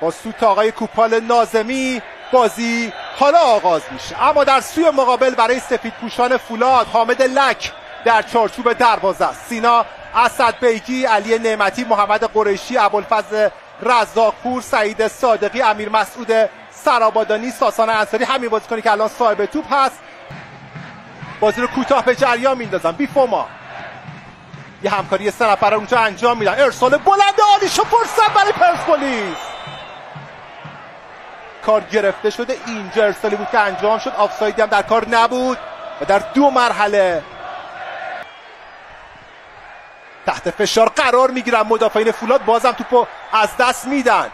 با سوت آقای کوپال ناظمی بازی حالا آغاز میشه، اما در سوی مقابل برای سفیدپوشان فولاد حامد لک در چارچوب دروازه است. سینا اسدبیگی، علی نعمتی، محمد قریشی، ابوالفضل رزاقپور، سعید صادقی، امیر مسعود سرآبادانی، ساسان انصاری، همین بازیکنی که الان صاحب توپ هست. بازی رو کوتاه به جریان میندازن. بیفوما یه همکاری سه نفره اونجا انجام میدن، ارسال بلند عالیش و فرصت برای پرسپولیس. کار گرفته شده، اینجا ارسالی بود که انجام شد، آفسایدی هم در کار نبود و در دو مرحله تحت فشار قرار میگیرن مدافعین فولاد. بازم توپو از دست میدن.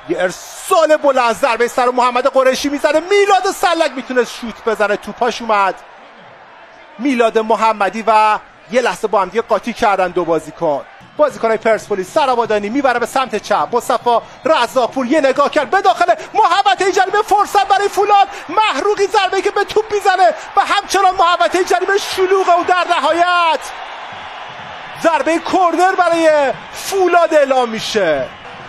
یه ارسال بلند، ضربه سر محمد قریشی میزنه، میلاد سلک میتونه شوت بزنه، توپاش اومد. میلاد محمدی و یه لحظه با هم دیگه قاطی کردن دو بازیکن پرسپولیس. سرآبادانی میبره به سمت چپ، مصطفی رزاقپور یه نگاه کرد به داخل محوطه جریمه، فرصت برای فولاد. محروقی ضربه‌ای که به توپ میزنه و همچنان محوطه جریمه شلوغه و در نهایت ضربه کورنر برای فولاد اعلام میشه.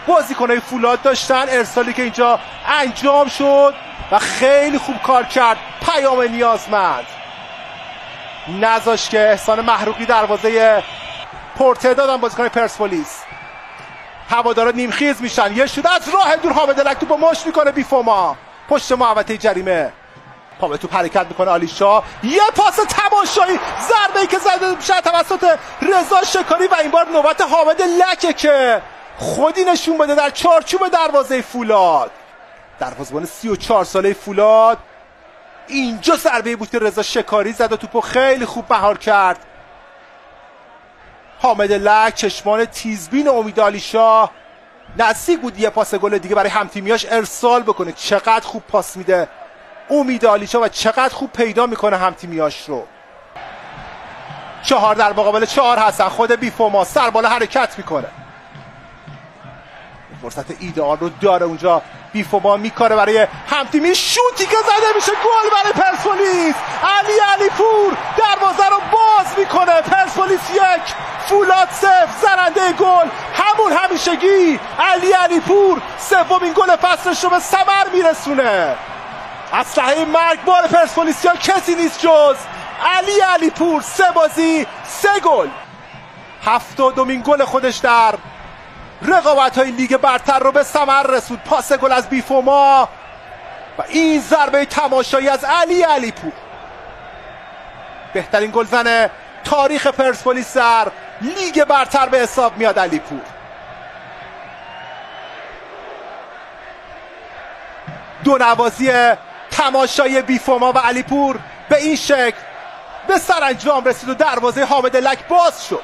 بازیکنای فولاد داشتن ارسالی که اینجا انجام شد و خیلی خوب کار کرد پیام نیازمند، نذاشت که احسان محروقی دروازه پرتعدادن بازیکن پرسپولیس. هوادارا نیمخیز میشن، یه شده از راه دور حامد لک توپو مشت میکنه. بیفوما پشت محوطه جریمه، پا به توپ حرکت میکنه آلیشا، یه پاس تماشایی، ضربه‌ای که زده میشه توسط رضا شکاری و این بار نوبت حامد لکه که خودی نشون بده در چارچوب دروازه فولاد. دروازه‌بان 34 ساله فولاد. اینجا ضربه‌ای بود که رضا شکاری زد و توپو خیلی خوب مهار کرد. حامد لک چشمان تیزبین امید علیشاه نزدیک بود یه پاس گل دیگه برای همتیمیاش ارسال بکنه. چقدر خوب پاس میده امید علیشاه و چقدر خوب پیدا میکنه همتیمیاش رو. 4 در مقابل 4 هستن. خود بیفوما سر بالا حرکت میکنه، فرصت ایدئال رو داره اونجا. بیفوما میکاره برای همتیمی، شوتی که زده میشه گل برای پرسپولیس. علی پور دروازه رو باز میکنه. پرسپولیس 1 فولاد 0. زننده گل همون همیشگی علی پور سومین گل فصلش رو به ثمر میرسونه. اسلحه مرگبار پرسپولیسیان کسی نیست جز علی پور. 3 بازی 3 گل، 72مین گل خودش در رقابت‌های لیگ برتر رو به ثمر رسود. پاس گل از بیفوما و این ضربه تماشایی از علی پور. بهترین گلزن تاریخ پرسپولیس در لیگ برتر به حساب میاد علی پور. دو نوازی تماشایی بیفوما و علی پور به این شکل به سرانجام رسید و دروازه حامد لک باز شد.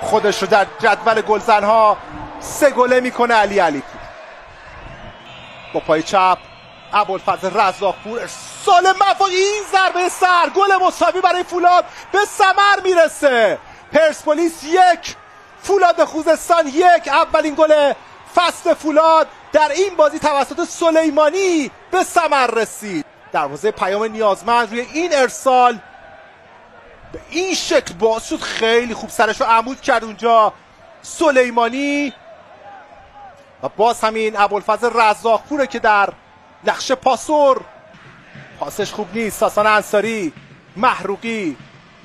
خودش رو در جدول گلزنها 3 گله میکنه علی پور. با پای چپ ابوالفضل رزاقپور ارسال مفاجئ، این ضربه سر گل مساوی برای فولاد به ثمر میرسه. پرسپولیس 1 فولاد خوزستان 1. اولین گل فصل فولاد در این بازی توسط سلیمانی به ثمر رسید. دروازه پیام نیازمند روی این ارسال به این شکل باز شد، خیلی خوب سرش رو عمود کرد اونجا سلیمانی و باز همین ابوالفضل رزاقپوره که در نقش پاسور پاسش خوب نیست. ساسان انصاری، محروقی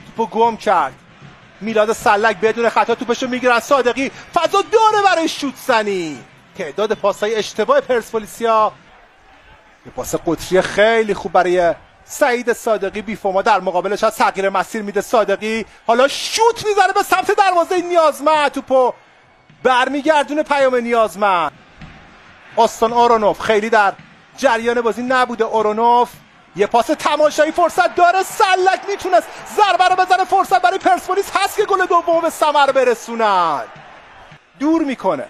توپو گم کرد. میلاد سلک بدون خطا توپشو میگیرن. صادقی فضا داره برای شوت زنی. تعداد پاسهای اشتباه پرسپولیسیا. یه پاس قطری خیلی خوب برای سعید صادقی. بیفوما در مقابلش از تغییر مسیر میده. صادقی حالا شوت میزنه به سمت دروازه نیازمند، توپو برمیگردونه پیام نیازمند. آستان اورونوف خیلی در جریان بازی نبوده. اورونوف یه پاس تماشایی، فرصت داره. سلک میتونست ضربه رو بزنه، فرصت برای پرسپولیس هست که گل دوم به ثمر برسونن. دور میکنه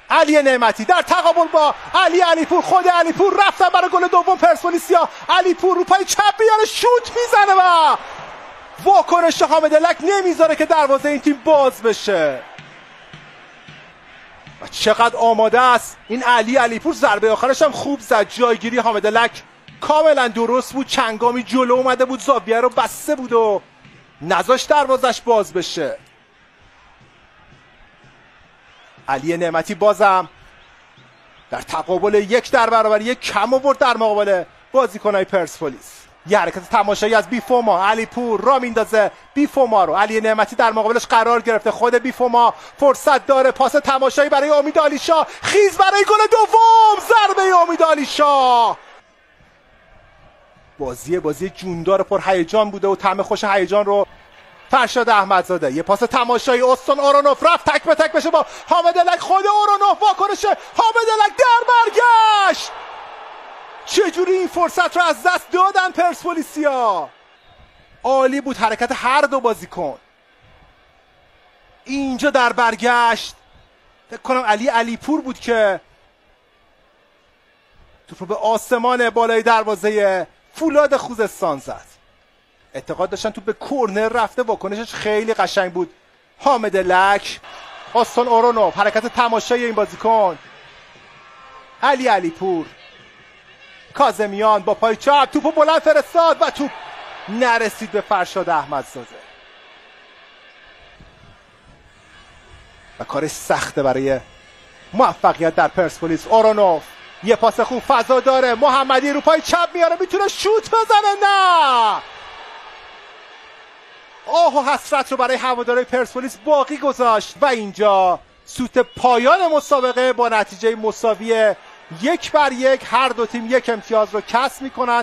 علی نعمتی در تقابل با علی پور. خود علی پور رفتن برای گل دوم پرسپولیسیا. علی پور رو پای چپ میاره، شوت میزنه و واکنش حامد لک نمیذاره که دروازه این تیم باز بشه. و چقدر آماده است این علی پور. ضربه آخرش هم خوب زد. جایگیری حامد لک کاملا درست بود. چنگامی جلو اومده بود، زاویه رو بسته بود و نذاش دروازش باز بشه. علی نعمتی بازم در تقابل 1 در برابر 1 کم آورد در مقابل بازیکن‌های پرسپولیس. یه حرکت تماشایی از بیفوما، علی پور را میندازه بیفوما رو، علی نعمتی در مقابلش قرار گرفته، خود بیفوما فرصت داره، پاس تماشایی برای امید علیشا، خیز برای گل دوم، ضربه امید علیشا. بازی جوندار پر هیجان بوده و طعم خوش هیجان رو فرشاد احمدزاده. یه پاس تماشایی، استون اورونوف رفت تک به تک بشه با حامد الک، خود اورونوف واکنش حامد الک در برگشت. چجوری این فرصت رو از دست دادن پرسپولیسیا؟ عالی بود حرکت هر دو بازیکن. اینجا در برگشت فکر کنم علی پور بود که توپ رو به آسمان بالای دروازه فولاد خوزستان زد. اعتقاد داشتن توپ به کورنر رفته، واکنشش خیلی قشنگ بود. حامد الک، استون اورونوف، حرکت تماشایی این بازیکن، علی پور، کاظمیان با پای چپ توپو بلند فرستاد و توپ نرسید به فرشاد احمدزاده. و کارش سخته برای موفقیت در پرسپولیس. اورونوف یه پاس خوب فضا داره، محمدی رو پای چپ میاره، میتونه شوت بزنه، نه. آه و حسرت رو برای هوادارهای پرسپولیس باقی گذاشت و اینجا سوت پایان مسابقه با نتیجه مساوی 1-1 هر دو تیم 1 امتیاز رو کسب میکنند.